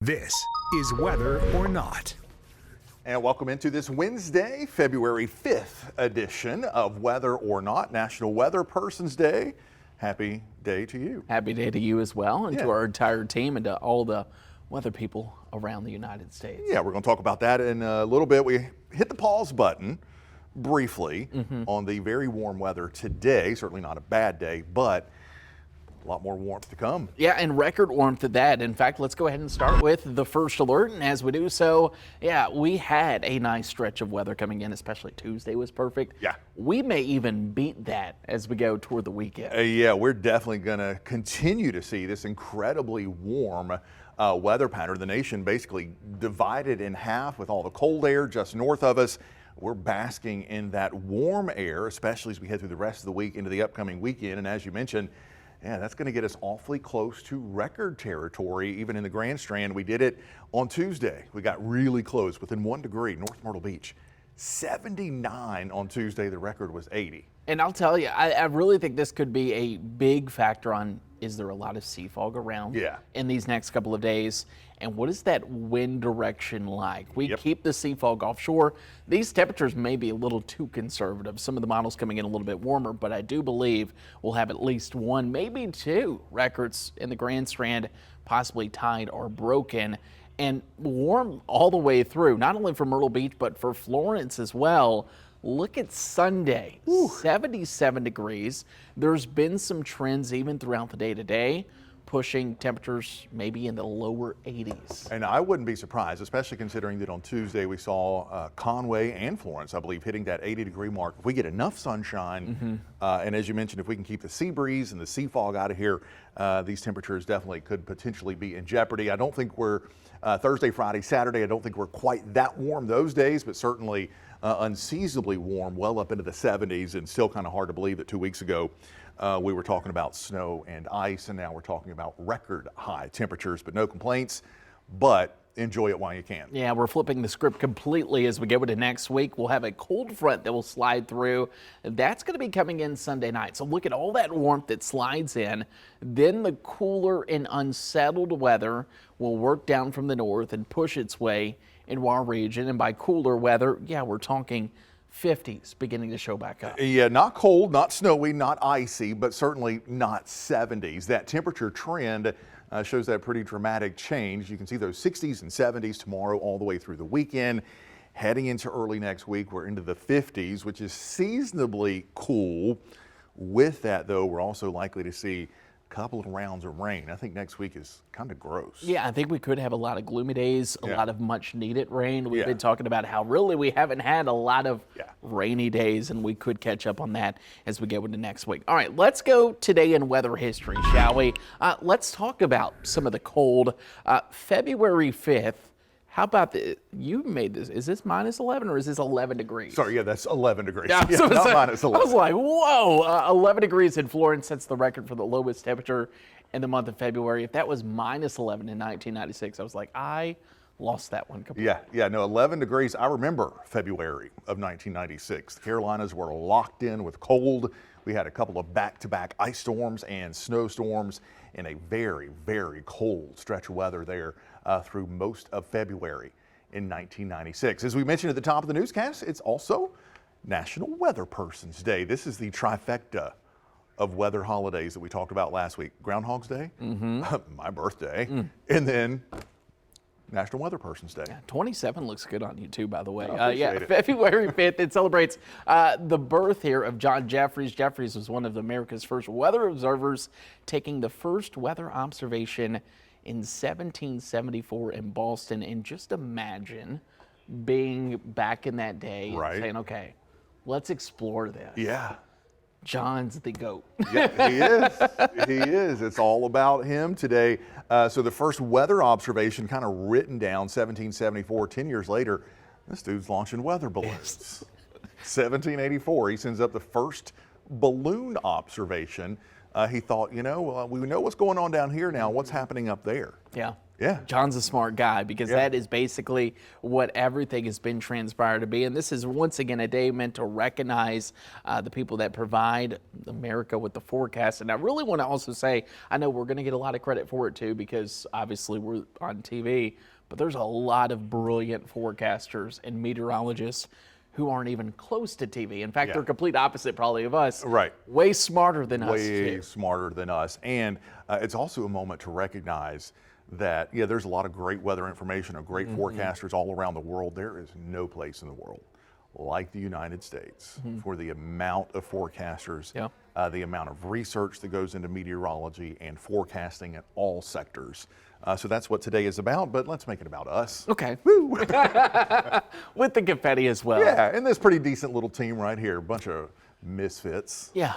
This is Weather or Not. And welcome into this Wednesday, February 5th edition of Weather or Not, National Weatherpersons Day. Happy day to you. Happy day to you as well, and Yeah. to our entire team and to all the weather people around the United States. Yeah, we're going to talk about that in a little bit. We hit the pause button briefly on the very warm weather today. Certainly not a bad day, but a lot more warmth to come. Yeah, and record warmth at that. In fact, let's go ahead and start with the first alert. And as we do so, yeah, we had a nice stretch of weather coming in, especially Tuesday was perfect. Yeah. We may even beat that as we go toward the weekend. Yeah, we're definitely going to continue to see this incredibly warm weather pattern. The nation basically divided in half with all the cold air just north of us. We're basking in that warm air, especially as we head through the rest of the week into the upcoming weekend. And as you mentioned, yeah, that's going to get us awfully close to record territory, even in the Grand Strand. We did it on Tuesday. We got really close, within 1 degree, North Myrtle Beach. 79 on Tuesday. The record was 80. And I'll tell you, I really think this could be a big factor on, is there a lot of sea fog around in these next couple of days? And what is that wind direction like? We keep the sea fog offshore. These temperatures may be a little too conservative. Some of the models coming in a little bit warmer, but I do believe we'll have at least one, maybe two records in the Grand Strand, possibly tied or broken. And warm all the way through, not only for Myrtle Beach, but for Florence as well. Look at Sunday, 77 degrees. There's been some trends even throughout the day today, pushing temperatures maybe in the lower 80s. And I wouldn't be surprised, especially considering that on Tuesday we saw Conway and Florence, I believe, hitting that 80-degree mark. If we get enough sunshine, and as you mentioned, if we can keep the sea breeze and the sea fog out of here, these temperatures definitely could potentially be in jeopardy. I don't think we're Thursday, Friday, Saturday, I don't think we're quite that warm those days, but certainly unseasonably warm, well up into the 70s, and still kind of hard to believe that 2 weeks ago we were talking about snow and ice, and now we're talking about record high temperatures, but no complaints, but enjoy it while you can. Yeah, we're flipping the script completely as we go into next week. We'll have a cold front that will slide through. That's going to be coming in Sunday night. So look at all that warmth that slides in. Then the cooler and unsettled weather will work down from the north and push its way into our region. And by cooler weather, yeah, we're talking 50s beginning to show back up. Yeah, not cold, not snowy, not icy, but certainly not 70s. That temperature trend shows that pretty dramatic change. You can see those 60s and 70s tomorrow all the way through the weekend. Heading into early next week, we're into the 50s, which is seasonably cool. With that, though, we're also likely to see a couple of rounds of rain. I think next week is kind of gross. Yeah, I think we could have a lot of gloomy days, a lot of much needed rain. We've been talking about how really we haven't had a lot of rainy days, and we could catch up on that as we go into next week. All right, let's go today in weather history, shall we? Let's talk about some of the cold. February 5th. How about you made this? Is this minus 11 or is this 11 degrees? Sorry, yeah, that's 11 degrees. Yeah, not minus 11. I was like, whoa, 11 degrees in Florence sets the record for the lowest temperature in the month of February. If that was minus 11 in 1996, I was like, I lost that one completely. Yeah, no, 11 degrees. I remember February of 1996. The Carolinas were locked in with cold. We had a couple of back-to-back ice storms and snowstorms in a very, very cold stretch of weather there through most of February in 1996. As we mentioned at the top of the newscast, it's also National Weatherpersons Day. This is the trifecta of weather holidays that we talked about last week. Groundhog's Day, my birthday, and then National Weatherpersons Day. 27 looks good on you too, by the way. It. February 5th, it celebrates the birth here of John Jeffries. Jeffries was one of America's first weather observers, taking the first weather observation in 1774 in Boston. And just imagine being back in that day and saying, okay, let's explore this. Yeah. John's the GOAT. Yeah, he is. He is. It's all about him today. So the first weather observation kind of written down 1774, 10 years later, this dude's launching weather balloons. 1784, he sends up the first balloon observation he thought, we know what's going on down here now. What's happening up there? Yeah. Yeah. John's a smart guy because that is basically what everything has been transpired to be. And this is once again a day meant to recognize the people that provide America with the forecast. And I really want to also say, I know we're going to get a lot of credit for it too, because obviously we're on TV, but there's a lot of brilliant forecasters and meteorologists who aren't even close to TV. In fact, they're complete opposite probably of us. Right. Way smarter than us. Way smarter than us. And it's also a moment to recognize that, there's a lot of great weather information and great forecasters all around the world. There is no place in the world like the United States for the amount of forecasters, the amount of research that goes into meteorology and forecasting in all sectors. So that's what today is about, but let's make it about us. Okay. Woo! With the confetti as well. Yeah, and this pretty decent little team right here, a bunch of misfits. Yeah,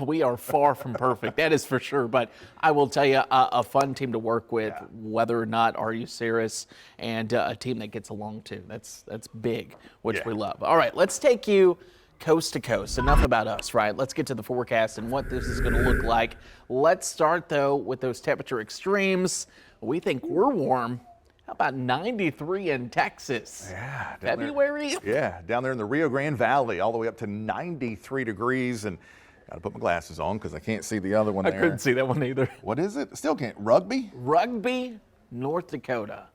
we are far from perfect, that is for sure. But I will tell you, a fun team to work with, whether or not are you serious, and a team that gets along too. That's big, which we love. All right, let's take you coast to coast. Enough about us, right? Let's get to the forecast and what this is going to look like. Let's start though with those temperature extremes. We think we're warm. How about 93 in Texas? Yeah. February? Down there in the Rio Grande Valley, all the way up to 93 degrees. And got to put my glasses on because I can't see the other one there. I couldn't see that one either. What is it? Still can't. Rugby? Rugby, North Dakota.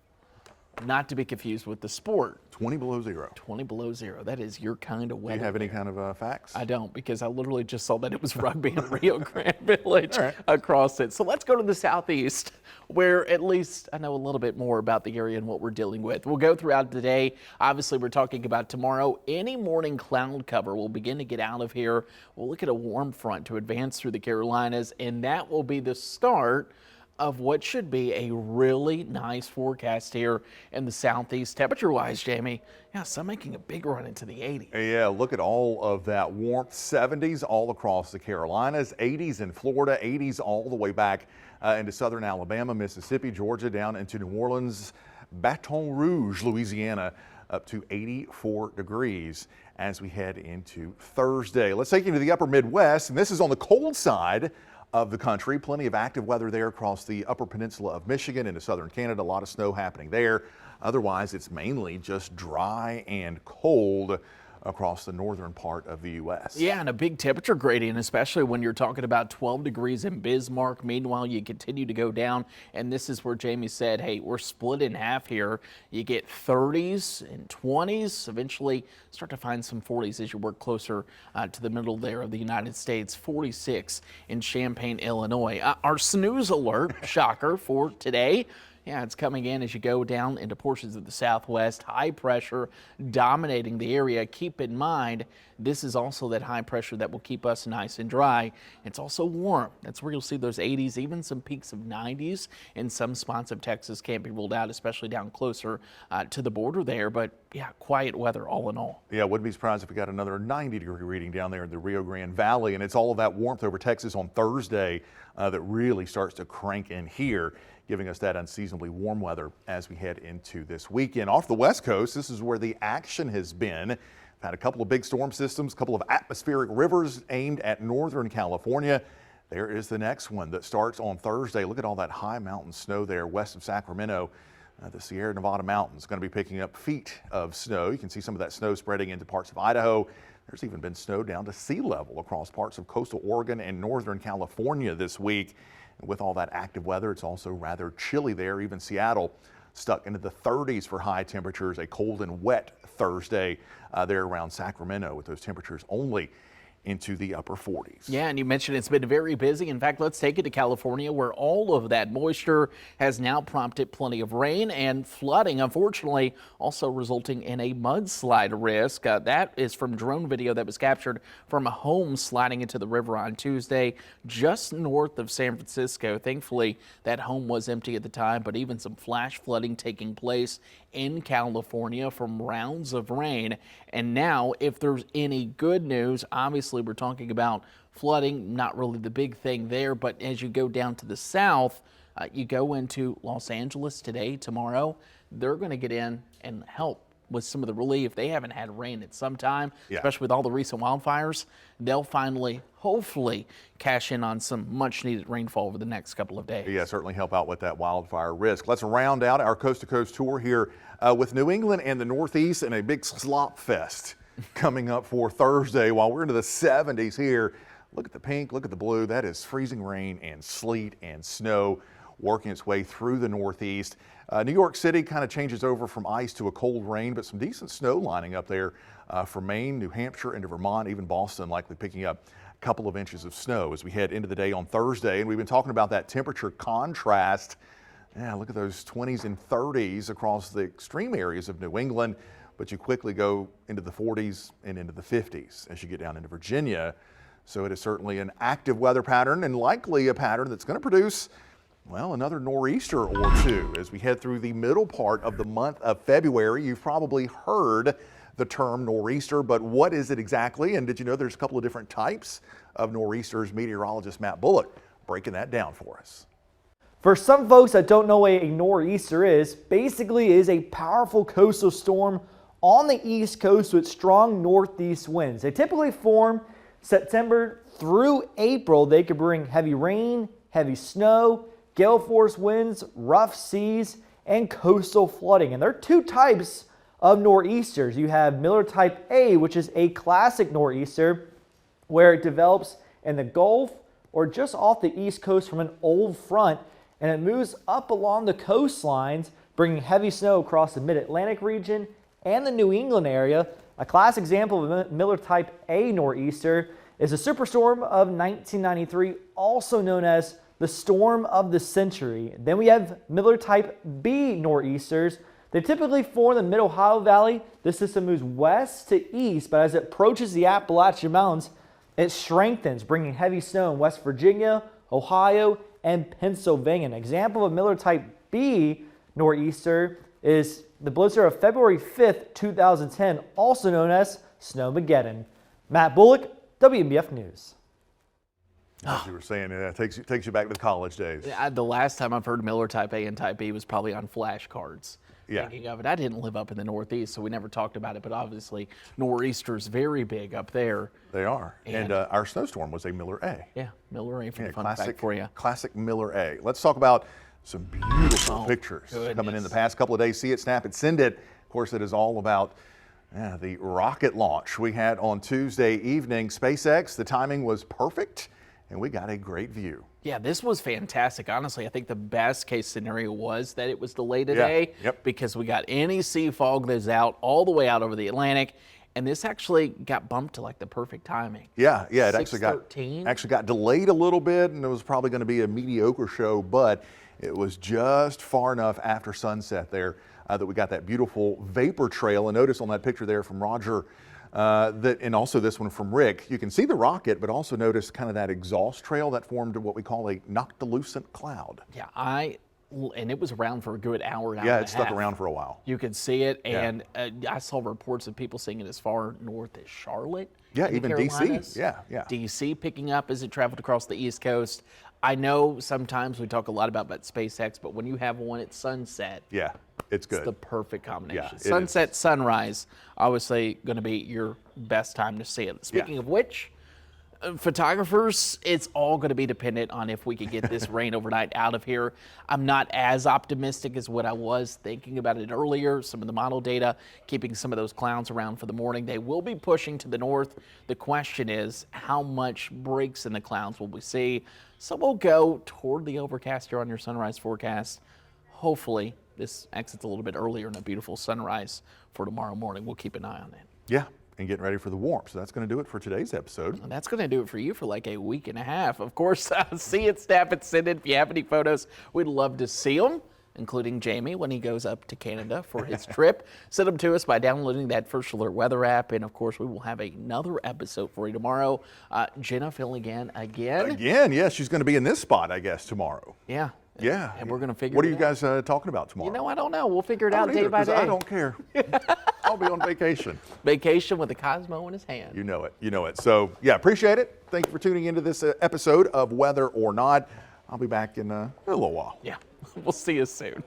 Not to be confused with the sport. 20 below zero. 20 below zero. That is your kind of weather. Do you have any kind of facts? I don't, because I literally just saw that it was rugby in Rio Grande Village across it. So let's go to the southeast, where at least I know a little bit more about the area and what we're dealing with. We'll go throughout the day. Obviously, we're talking about tomorrow. Any morning cloud cover will begin to get out of here. We'll look at a warm front to advance through the Carolinas, and that will be the start of what should be a really nice forecast here in the southeast. Temperature-wise, Jamie, some making a big run into the 80s. Yeah, look at all of that warmth. 70s all across the Carolinas, 80s in Florida, 80s all the way back into southern Alabama, Mississippi, Georgia, down into New Orleans, Baton Rouge, Louisiana, up to 84 degrees as we head into Thursday. Let's take you to the upper Midwest, and this is on the cold side of the country. Plenty of active weather there across the upper peninsula of Michigan into southern Canada. A lot of snow happening there. Otherwise, it's mainly just dry and cold across the northern part of the U.S. Yeah, and a big temperature gradient, especially when you're talking about 12 degrees in Bismarck. Meanwhile, you continue to go down, and this is where Jamie said, hey, we're split in half here. You get 30s and 20s, eventually start to find some 40s as you work closer to the middle there of the United States. 46 in Champaign, Illinois. Our snooze alert, shocker, for today. Yeah, it's coming in as you go down into portions of the southwest. High pressure dominating the area. Keep in mind, this is also that high pressure that will keep us nice and dry. It's also warm. That's where you'll see those 80s, even some peaks of 90s in some spots of Texas. Can't be ruled out, especially down closer to the border there. But yeah, quiet weather all in all. Yeah, wouldn't be surprised if we got another 90-degree reading down there in the Rio Grande Valley. And it's all of that warmth over Texas on Thursday that really starts to crank in here, giving us that unseasonably warm weather as we head into this weekend. Off the West Coast, this is where the action has been. We've had a couple of big storm systems, a couple of atmospheric rivers aimed at northern California. There is the next one that starts on Thursday. Look at all that high mountain snow there west of Sacramento. The Sierra Nevada mountains going to be picking up feet of snow. You can see some of that snow spreading into parts of Idaho. There's even been snow down to sea level across parts of coastal Oregon and northern California this week. And with all that active weather, it's also rather chilly there. Even Seattle stuck into the 30s for high temperatures. A cold and wet Thursday there around Sacramento with those temperatures only into the upper 40s. Yeah, and you mentioned it's been very busy. In fact, let's take it to California, where all of that moisture has now prompted plenty of rain and flooding, unfortunately, also resulting in a mudslide risk. That is from drone video that was captured from a home sliding into the river on Tuesday, just north of San Francisco. Thankfully, that home was empty at the time, but even some flash flooding taking place in California from rounds of rain. And now, if there's any good news, obviously we're talking about flooding, not really the big thing there, but as you go down to the south, you go into Los Angeles today, tomorrow, they're going to get in and help with some of the relief. They haven't had rain in some time, Yeah. especially with all the recent wildfires. They'll finally, hopefully, cash in on some much-needed rainfall over the next couple of days. Yeah, certainly help out with that wildfire risk. Let's round out our coast-to-coast tour here with New England and the Northeast and a big slop fest coming up for Thursday while we're into the 70s here. Look at the pink, look at the blue. That is freezing rain and sleet and snow working its way through the Northeast. New York City kind of changes over from ice to a cold rain, but some decent snow lining up there from Maine, New Hampshire into Vermont, even Boston likely picking up a couple of inches of snow as we head into the day on Thursday. And we've been talking about that temperature contrast. Yeah, look at those 20s and 30s across the extreme areas of New England, but you quickly go into the 40s and into the 50s as you get down into Virginia. So it is certainly an active weather pattern and likely a pattern that's going to produce, well, another nor'easter or two as we head through the middle part of the month of February. You've probably heard the term nor'easter, but what is it exactly? And did you know there's a couple of different types of nor'easters? Meteorologist Matt Bullock breaking that down for us. For some folks that don't know what a nor'easter is, basically is a powerful coastal storm on the East Coast with strong northeast winds. They typically form September through April. They could bring heavy rain, heavy snow, gale force winds, rough seas, and coastal flooding. And there are two types of nor'easters. You have Miller type A, which is a classic nor'easter where it develops in the Gulf or just off the East Coast from an old front, and it moves up along the coastlines, bringing heavy snow across the mid-Atlantic region and the New England area. A classic example of a Miller type A nor'easter is a superstorm of 1993, also known as the storm of the century. Then we have Miller type B nor'easters. They typically form in the mid-Ohio Valley. This system moves west to east, but as it approaches the Appalachian Mountains, it strengthens, bringing heavy snow in West Virginia, Ohio, and Pennsylvania. An example of Miller type B nor'easter is the blizzard of February 5th, 2010, also known as Snowmageddon. Matt Bullock, WNBF News. As you were saying, it takes you back to the college days. The last time I've heard Miller type A and type B was probably on flashcards. Yeah. Thinking of it, I didn't live up in the Northeast, so we never talked about it. But obviously, nor'easter's very big up there. They are. And our snowstorm was a Miller A. Yeah, Miller A for the fun classic, fact for you. Classic Miller A. Let's talk about some beautiful pictures coming in the past couple of days. See it, snap it, send it. Of course, it is all about the rocket launch we had on Tuesday evening. SpaceX, the timing was perfect, and we got a great view. Yeah, this was fantastic. Honestly, I think the best case scenario was that it was delayed today because we got any sea fog that's out all the way out over the Atlantic. And this actually got bumped to like the perfect timing. Yeah, it actually got delayed a little bit, and it was probably going to be a mediocre show, but it was just far enough after sunset there that we got that beautiful vapor trail. And notice on that picture there from Roger, and also this one from Rick, you can see the rocket, but also notice kind of that exhaust trail that formed what we call a noctilucent cloud. Yeah, and it was around for a good hour. Yeah, it stuck around for a while. You could see it, and I saw reports of people seeing it as far north as Charlotte. Yeah, even DC. Yeah. DC picking up as it traveled across the East Coast. I know sometimes we talk a lot about SpaceX, but when you have one at sunset, it's good. It's the perfect combination. Yeah, sunset, sunrise, obviously going to be your best time to see it. Speaking of which, photographers, it's all going to be dependent on if we can get this rain overnight out of here. I'm not as optimistic as what I was thinking about it earlier. Some of the model data, keeping some of those clouds around for the morning. They will be pushing to the north. The question is, how much breaks in the clouds will we see? So we'll go toward the overcast here on your sunrise forecast. Hopefully, this exits a little bit earlier in a beautiful sunrise for tomorrow morning. We'll keep an eye on it. Yeah, and getting ready for the warm. So that's going to do it for today's episode. And that's going to do it for you for like a week and a half. Of course, see it, snap it, send it. If you have any photos, we'd love to see them, including Jamie when he goes up to Canada for his trip. Send them to us by downloading that First Alert Weather app. And of course, we will have another episode for you tomorrow. Jenna filling in again. Again, yeah, she's going to be in this spot, I guess, tomorrow. Yeah. Yeah. And we're going to figure What it are you guys talking about tomorrow? You know, I don't know. We'll figure it out day by day. I don't care. I'll be on vacation. Vacation with a Cosmo in his hand. You know it. You know it. So, yeah, appreciate it. Thank you for tuning into this episode of Weather or Not. I'll be back in a little while. Yeah. We'll see you soon.